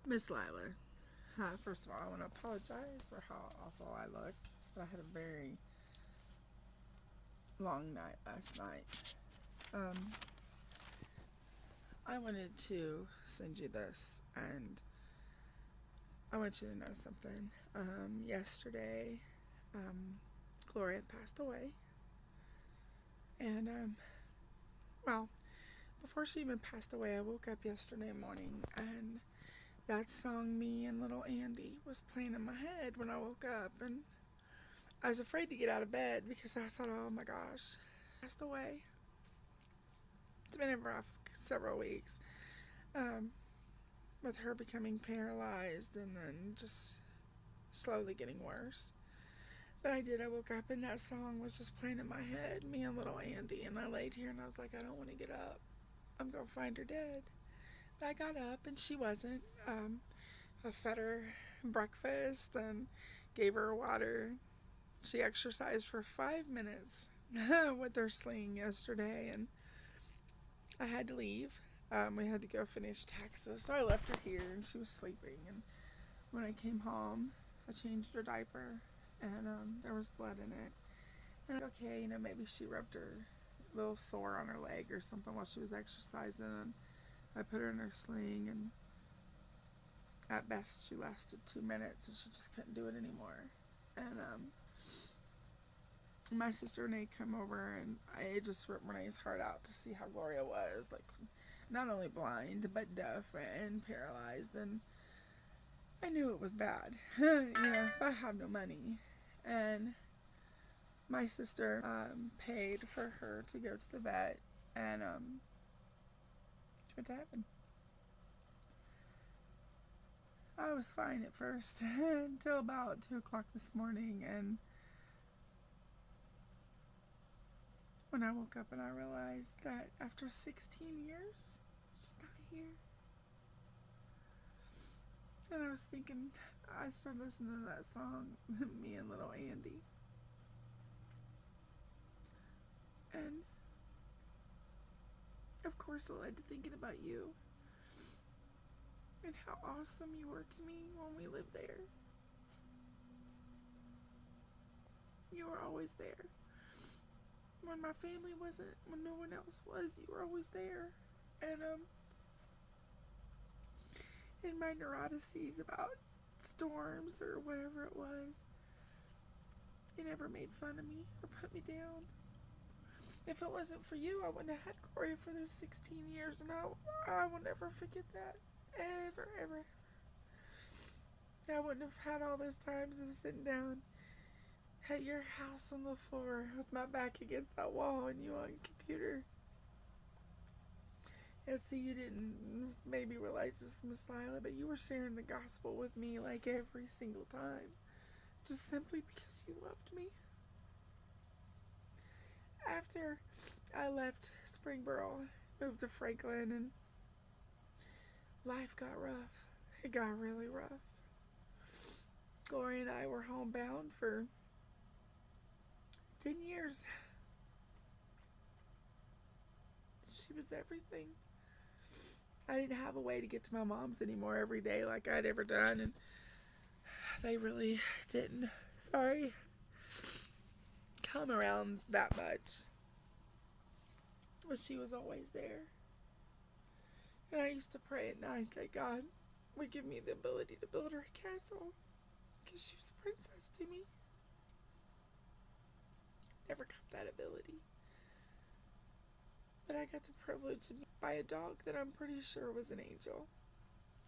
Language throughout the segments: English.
Miss Lila, first of all, I want to apologize for how awful I look. But I had a very long night last night. Um, I wanted to send you this, and I want you to know something. Yesterday, um, Gloria passed away, and well, before she even passed away, I woke up yesterday morning, and that song "Me and Little Andy" was playing in my head when I woke up, and I was afraid to get out of bed because I thought, oh my gosh, passed away. It's been a rough several weeks, um, with her becoming paralyzed and then just slowly getting worse. But I did. I woke up and that song was just playing in my head, "Me and Little Andy," and I laid here and I was like, I don't want to get up. I'm gonna find her dead. But I got up and she wasn't. I fed her breakfast and gave her water. She exercised for 5 minutes with her sling yesterday, and I had to leave. We had to go finish taxes, so I left her here, and she was sleeping. And when I came home, I changed her diaper, and there was blood in it. And okay, maybe she rubbed her little sore on her leg or something while she was exercising. And I put her in her sling, and at best she lasted 2 minutes, and she just couldn't do it anymore. And my sister and Nate come over, and it just ripped Renee's heart out to see how Gloria was, like, not only blind but deaf and paralyzed. And I knew it was bad. I have no money, and my sister paid for her to go to the vet, and she went to heaven. I was fine at first until about 2 o'clock this morning, and when I woke up and I realized that after 16 years, she's not here. And I was thinking, I started listening to that song, "Me and Little Andy." And of course, it led to thinking about you and how awesome you were to me when we lived there. You were always there. When my family wasn't, when no one else was, you were always there. And in my neuroses about storms or whatever it was, you never made fun of me or put me down. If it wasn't for you, I wouldn't have had Gloria for those 16 years, and I will never forget that. Ever, ever, ever. I wouldn't have had all those times of sitting down at your house on the floor with my back against that wall and you on your computer. And see, you didn't maybe realize this, Miss Lila, but you were sharing the gospel with me like every single time. Just simply because you loved me. After I left Springboro, moved to Franklin, and life got rough. It got really rough. Gloria and I were homebound for 10 years. She was everything. I didn't have a way to get to my mom's anymore every day like I'd ever done, and they really didn't, sorry, come around that much. But she was always there. And I used to pray at night that God would give me the ability to build her a castle, because she was a princess to me. Never got that ability. But I got the privilege to buy a dog that I'm pretty sure was an angel.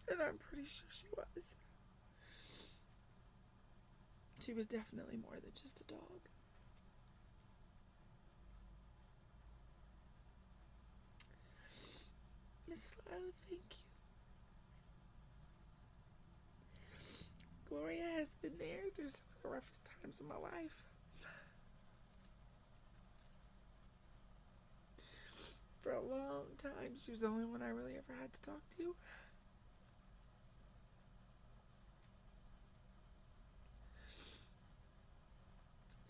And I'm pretty sure she was. She was definitely more than just a dog. Miss Lila, thank you. Gloria has been there through some of the roughest times of my life. For a long time, she was the only one I really ever had to talk to.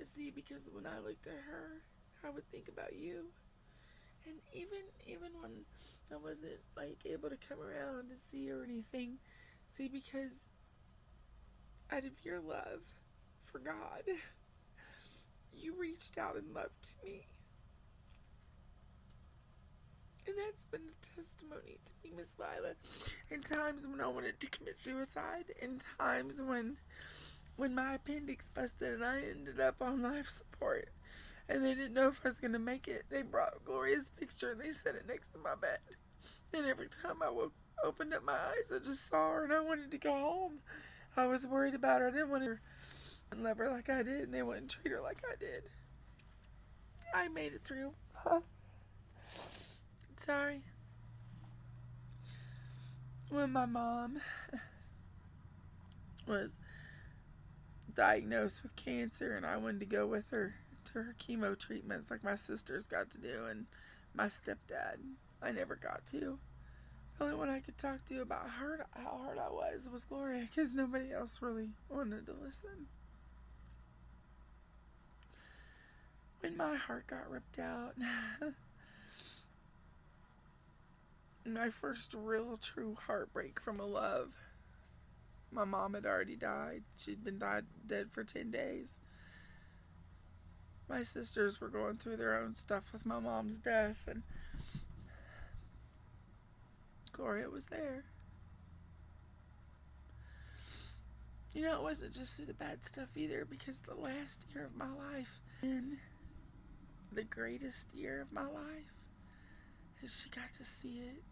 See, because when I looked at her, I would think about you. And even when I wasn't like able to come around to see her or anything, See, because out of your love for God, you reached out and loved me. And that's been a testimony to me, Miss Lila. In times when I wanted to commit suicide, in times when my appendix busted and I ended up on life support, and they didn't know if I was going to make it, they brought Gloria's picture and they set it next to my bed. And every time I opened up my eyes, I just saw her and I wanted to go home. I was worried about her. I didn't want to love her like I did, and they wouldn't treat her like I did. I made it through. Sorry. When my mom was diagnosed with cancer and I wanted to go with her to her chemo treatments like my sisters got to do, and my stepdad, I never got to. The only one I could talk to about how hard I was Gloria, because nobody else really wanted to listen. When my heart got ripped out, my first real true heartbreak from a love, my mom had already died. She'd been dead for 10 days. My sisters were going through their own stuff with my mom's death, and Gloria was there. You know, it wasn't just through the bad stuff either, because the last year of my life, and the greatest year of my life, is she got to see it.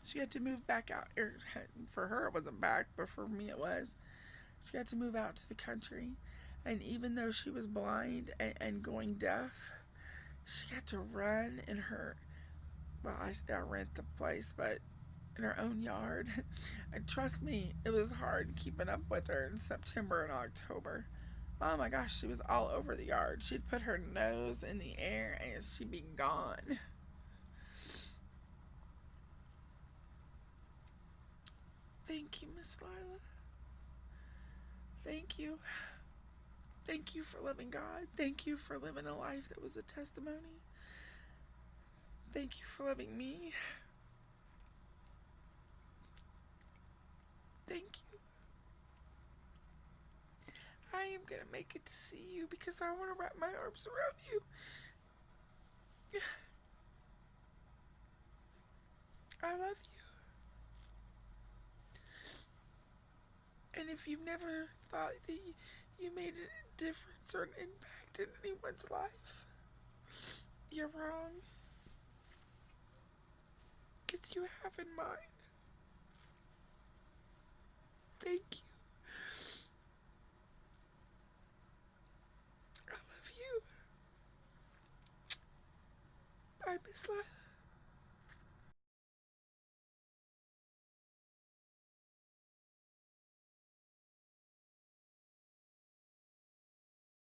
She got to move back out. For her, it wasn't back, but for me, it was. She got to move out to the country. And even though she was blind and going deaf, she got to run in her, well, I rent the place, but in her own yard. And trust me, it was hard keeping up with her in September and October. Oh my gosh, she was all over the yard. She'd put her nose in the air and she'd be gone. Thank you, Miss Lila. Thank you. Thank you for loving God. Thank you for living a life that was a testimony. Thank you for loving me. Thank you. I am going to make it to see you because I want to wrap my arms around you. I love you. And if you've never thought that you made a difference or an impact in anyone's life, you're wrong. Because you have in mind. Thank you. I love you. Bye, Miss Lila.